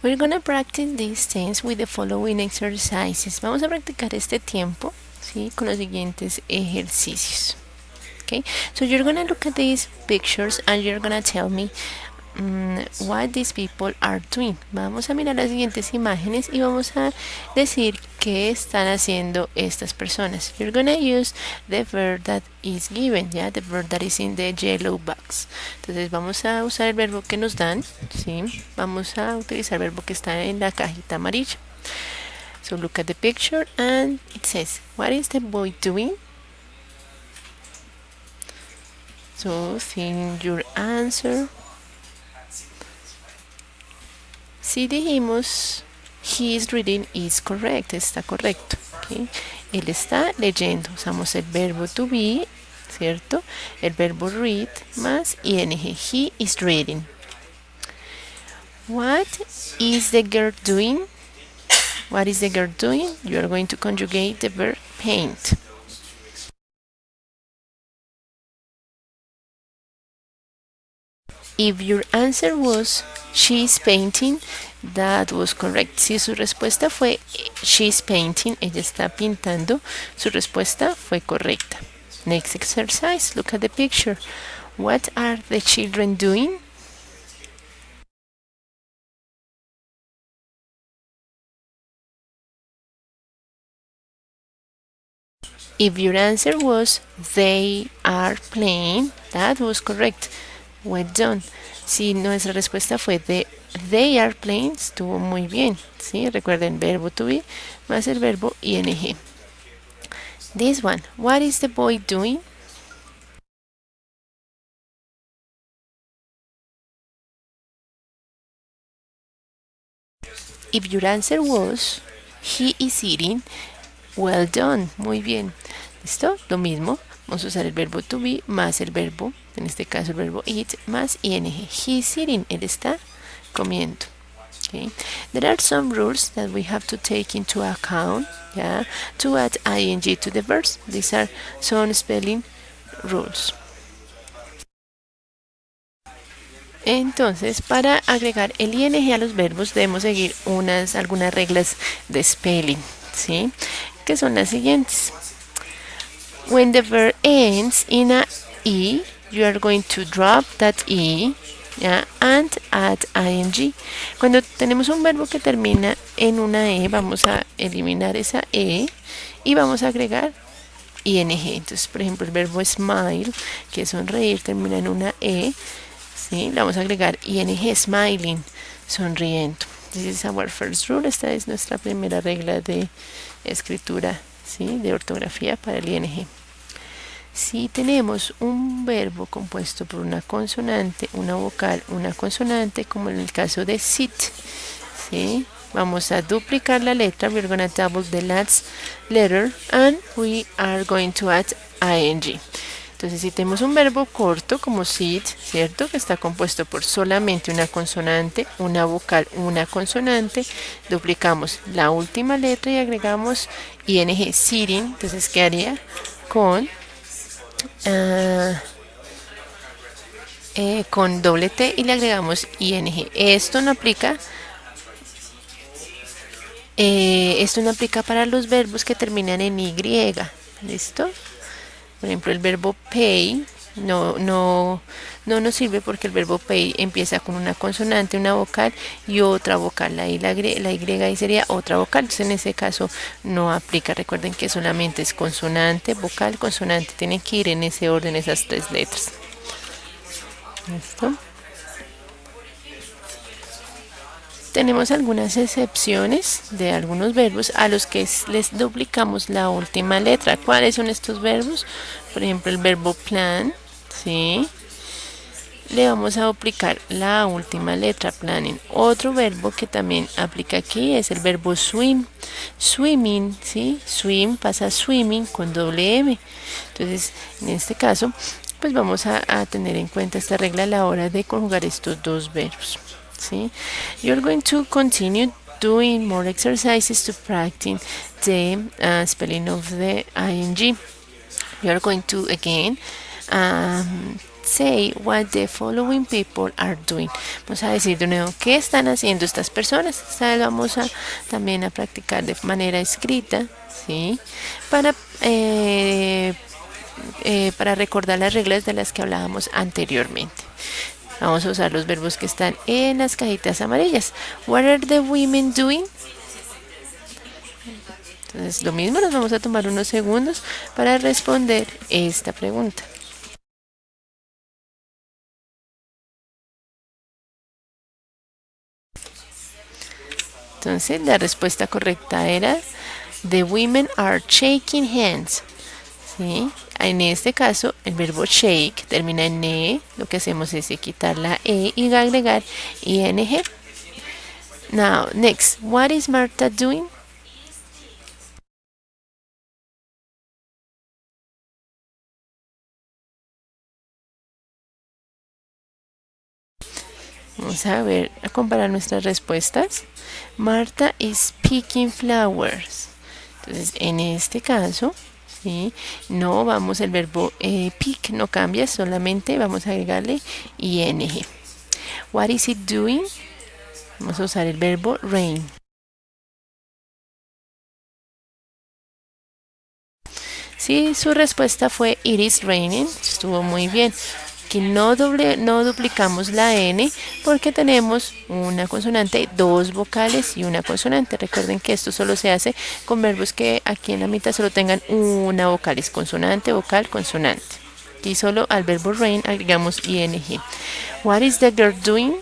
We're gonna practice this tense with the following exercises. Vamos a practicar este tiempo, ¿sí? Con los siguientes ejercicios. Okay, so you're gonna look at these pictures and you're gonna tell me what these people are doing. Vamos a mirar las siguientes imágenes y vamos a decir qué están haciendo estas personas. You're gonna use the verb that is given, yeah, the verb that is in the yellow box. Entonces vamos a usar el verbo que nos dan, ¿sí? Vamos a utilizar el verbo que está en la cajita amarilla. So look at the picture and it says, what is the boy doing? So think your answer. Si dijimos he is reading is correct, está correcto. ¿Okay? Él está leyendo. Usamos el verbo to be, ¿cierto? El verbo read más ing. He is reading. What is the girl doing? What is the girl doing? You are going to conjugate the verb paint. If your answer was she's painting, that was correct. Si su respuesta fue she's painting, ella está pintando, su respuesta fue correcta. Next exercise, look at the picture. What are the children doing? If your answer was they are playing, that was correct. Well done. Si nuestra respuesta fue they are playing, estuvo muy bien. ¿Sí? Recuerden, verbo to be más el verbo ing. This one, what is the boy doing? If your answer was he is eating, well done, muy bien. ¿Listo? Lo mismo. Vamos a usar el verbo to be más el verbo, en este caso el verbo eat más ing. He is eating, él está comiendo. Okay. There are some rules that we have to take into account, yeah, to add ing to the verbs. These are some spelling rules. Entonces, para agregar el ing a los verbos debemos seguir algunas reglas de spelling, ¿sí? Que son las siguientes. When the verb ends in a e, you are going to drop that e, yeah, and add ing. Cuando tenemos un verbo que termina en una e, vamos a eliminar esa e y vamos a agregar ing. Entonces, por ejemplo, el verbo smile, que es sonreír, termina en una e, ¿sí? Le vamos a agregar ing, smiling, sonriendo. This is our first rule. Esta es nuestra primera regla de escritura, ¿sí? De ortografía para el ing. Si tenemos un verbo compuesto por una consonante, una vocal, una consonante, como en el caso de sit, ¿sí? Vamos a duplicar la letra. We're going to double the last letter and we are going to add ing. Entonces, si tenemos un verbo corto como sit, ¿cierto? Que está compuesto por solamente una consonante, una vocal, una consonante, duplicamos la última letra y agregamos ing, sitting. Entonces, quedaría con doble T y le agregamos ing. Esto no aplica para los verbos que terminan en y. ¿Listo? Por ejemplo, el verbo pay no nos sirve porque el verbo pay empieza con una consonante, una vocal y otra vocal. La y ahí sería otra vocal. Entonces, en ese caso no aplica. Recuerden que solamente es consonante, vocal, consonante. Tienen que ir en ese orden esas tres letras. ¿Listo? Tenemos algunas excepciones de algunos verbos a los que les duplicamos la última letra. ¿Cuáles son estos verbos? Por ejemplo, el verbo plan, ¿sí? Le vamos a duplicar la última letra, planning. Otro verbo que también aplica aquí es el verbo swim. Swimming, ¿sí? Swim pasa a swimming con doble M. Entonces, en este caso, pues vamos a tener en cuenta esta regla a la hora de conjugar estos dos verbos. ¿Sí? You're going to continue doing more exercises to practice the spelling of the ing. You're going to again say what the following people are doing. Vamos a decir de nuevo qué están haciendo estas personas. Esta vez vamos a también a practicar de manera escrita, ¿sí? Para recordar las reglas de las que hablábamos anteriormente. Vamos a usar los verbos que están en las cajitas amarillas. What are the women doing? Entonces, lo mismo, nos vamos a tomar unos segundos para responder esta pregunta. Entonces, la respuesta correcta era The women are shaking hands. ¿Sí? En este caso, el verbo shake termina en e. Lo que hacemos es quitar la e y agregar ing. Now, next, what is Martha doing? Vamos a ver, a comparar nuestras respuestas. Martha is picking flowers. Entonces, en este caso, ¿sí? No vamos, el verbo pick no cambia, solamente vamos a agregarle ing. What is it doing? Vamos a usar el verbo rain. Sí, su respuesta fue It is raining. Estuvo muy bien. Aquí no duplicamos la N porque tenemos una consonante, dos vocales y una consonante. Recuerden que esto solo se hace con verbos que aquí en la mitad solo tengan una vocal, es consonante, vocal, consonante. Y solo al verbo rain agregamos ing. What is the girl doing?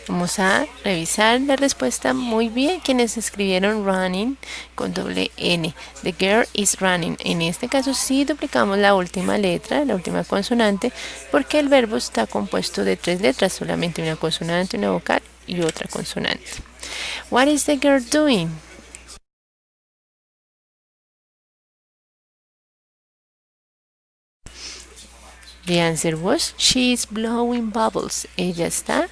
Vamos a revisar la respuesta muy bien. Quienes escribieron running con doble N. The girl is running. En este caso sí duplicamos la última letra, la última consonante, porque el verbo está compuesto de tres letras, solamente una consonante, una vocal y otra consonante. What is the girl doing? The answer was she is blowing bubbles. Ella está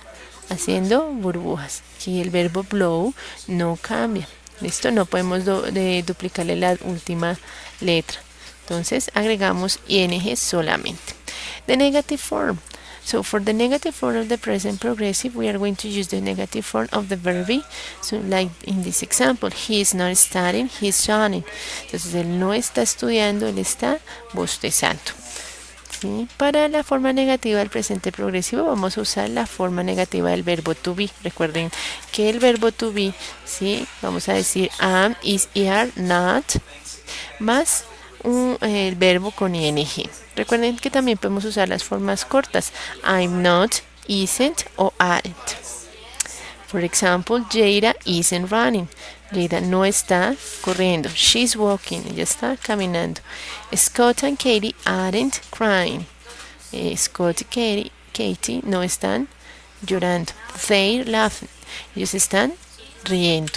haciendo burbujas. Aquí el verbo blow no cambia. Listo, no podemos duplicarle la última letra. Entonces agregamos ing solamente. The negative form. So for the negative form of the present progressive, we are going to use the negative form of the verb be. So like in this example, he is not studying, he is yawning. Entonces él no está estudiando, él está bostezando. ¿Sí? Para la forma negativa del presente progresivo vamos a usar la forma negativa del verbo to be. Recuerden que el verbo to be, ¿sí? Vamos a decir am, is, are, not, más el verbo con ing. Recuerden que también podemos usar las formas cortas. I'm not, isn't o aren't. For example, Jada isn't running. Jada no está corriendo. She's walking. Ella está caminando. Scott and Katie aren't crying. Scott y Katie no están llorando. They're laughing. Ellos están riendo.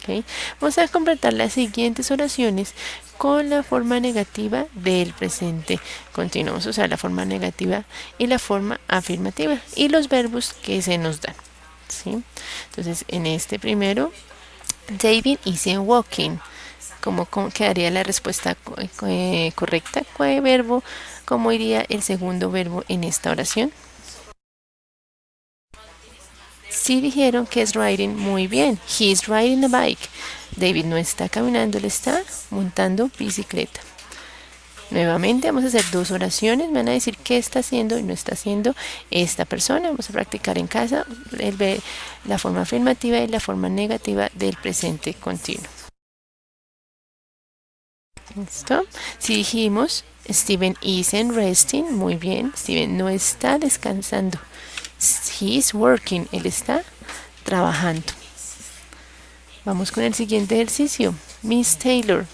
¿Okay? Vamos a completar las siguientes oraciones con la forma negativa del presente continuo. Vamos a usar la forma negativa y la forma afirmativa y los verbos que se nos dan. ¿Sí? Entonces, en este primero, David isn't walking. ¿Cómo quedaría la respuesta correcta? ¿Cuál verbo? ¿Cómo iría el segundo verbo en esta oración? Sí dijeron que es riding, muy bien. He is riding a bike. David no está caminando, él está montando bicicleta. Nuevamente vamos a hacer dos oraciones. Me van a decir qué está haciendo y no está haciendo esta persona. Vamos a practicar en casa la forma afirmativa y la forma negativa del presente continuo. ¿Listo? Si dijimos Steven isn't resting, muy bien. Steven no está descansando. He is working, él está trabajando. Vamos con el siguiente ejercicio. Miss Taylor.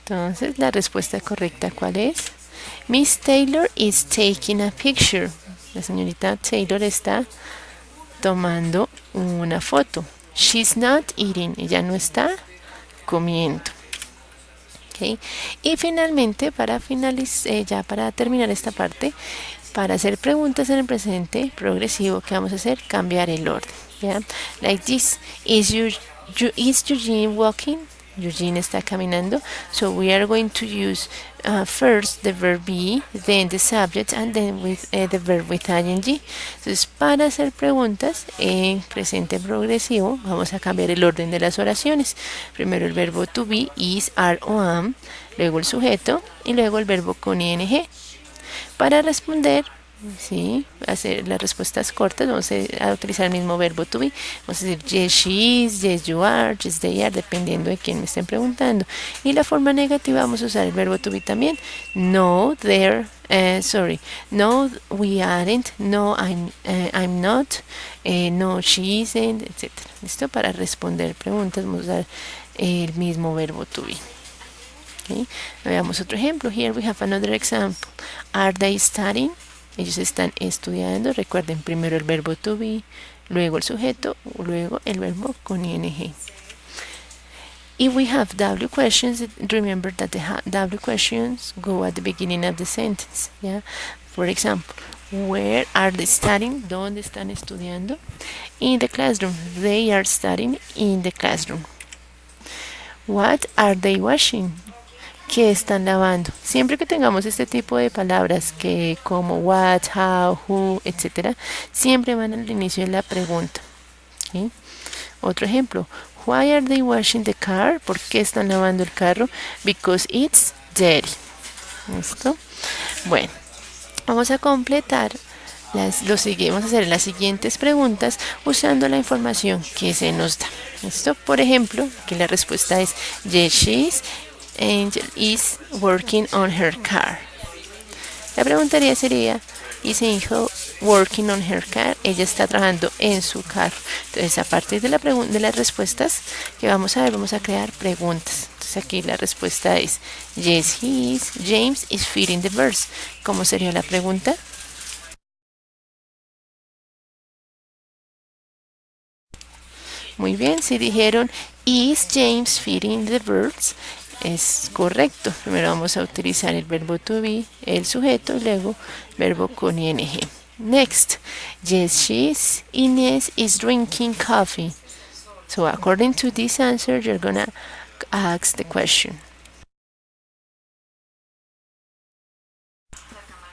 Entonces, la respuesta correcta, ¿cuál es? Miss Taylor is taking a picture. La señorita Taylor está tomando una foto. She's not eating. Ella no está comiendo. ¿Okay? Y finalmente, para terminar esta parte, para hacer preguntas en el presente progresivo, ¿qué vamos a hacer? Cambiar el orden. ¿Ya? Like this, is Eugene walking? Eugene está caminando. So we are going to use first the verb be, then the subject, and then with the verb with ing. Entonces, para hacer preguntas en presente progresivo, vamos a cambiar el orden de las oraciones. Primero el verbo to be, is, are o am, luego el sujeto y luego el verbo con ing. Para responder, ¿sí? Hacer las respuestas cortas, vamos a utilizar el mismo verbo to be. Vamos a decir yes she is, yes you are, yes they are, dependiendo de quién me estén preguntando. Y la forma negativa vamos a usar el verbo to be también. No, there, no, we aren't, no, I'm not, no, she isn't, etc. ¿Listo? Para responder preguntas vamos a usar el mismo verbo to be. Okay. Veamos otro ejemplo. Here we have another example. Are they studying? Ellos están estudiando. Recuerden primero el verbo to be, luego el sujeto, luego el verbo con ing. If we have W questions, remember that the W questions go at the beginning of the sentence. Yeah? For example, where are they studying? ¿Dónde están estudiando? In the classroom. They are studying in the classroom. What are they washing? ¿Qué están lavando? Siempre que tengamos este tipo de palabras que como what, how, who, etc., siempre van al inicio de la pregunta. ¿Sí? Otro ejemplo. Why are they washing the car? ¿Por qué están lavando el carro? Because it's dirty. ¿Listo? Bueno, vamos a completar vamos a hacer las siguientes preguntas usando la información que se nos da. ¿Listo? Por ejemplo, aquí la respuesta es yes, she is. Angel is working on her car. La pregunta sería, is Angel working on her car? Ella está trabajando en su carro. Entonces, a partir de las respuestas que vamos a ver, vamos a crear preguntas. Entonces, aquí la respuesta es, yes, he is. James is feeding the birds. ¿Cómo sería la pregunta? Muy bien, si dijeron, is James feeding the birds? Es correcto. Primero vamos a utilizar el verbo to be, el sujeto, y luego verbo con ing. Next, yes, she is. Inés is drinking coffee. So according to this answer, you're gonna ask the question.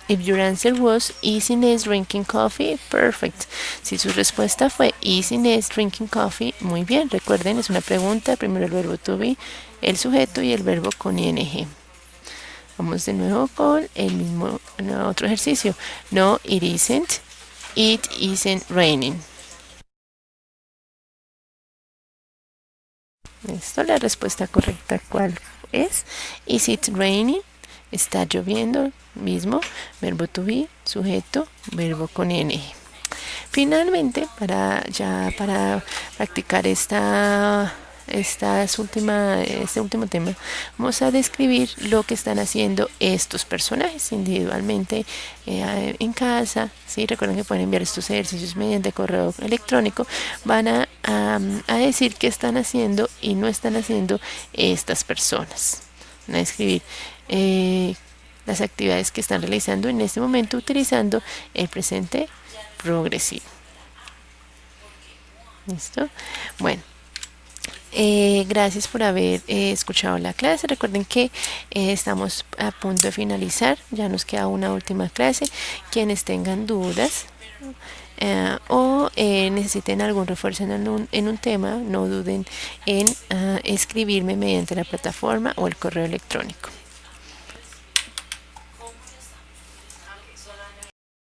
If your answer was, is Inés drinking coffee? Perfect. Si su respuesta fue, is Inés drinking coffee? Muy bien. Recuerden, es una pregunta. Primero el verbo to be, el sujeto y el verbo con ing. Vamos de nuevo con el mismo otro ejercicio. No, it isn't. It isn't raining. Esto, la respuesta correcta, ¿cuál es? Is it raining? Está lloviendo, mismo, verbo to be, sujeto, verbo con ing. Finalmente, para practicar este último tema, vamos a describir lo que están haciendo estos personajes individualmente en casa. ¿Sí? Recuerden que pueden enviar estos ejercicios mediante correo electrónico. Van a decir qué están haciendo y no están haciendo estas personas. Van a describir las actividades que están realizando en este momento utilizando el presente progresivo. ¿Listo? Bueno, gracias por haber escuchado la clase. Recuerden que estamos a punto de finalizar. Ya nos queda una última clase. Quienes tengan dudas o necesiten algún refuerzo en un tema, no duden en escribirme mediante la plataforma o el correo electrónico.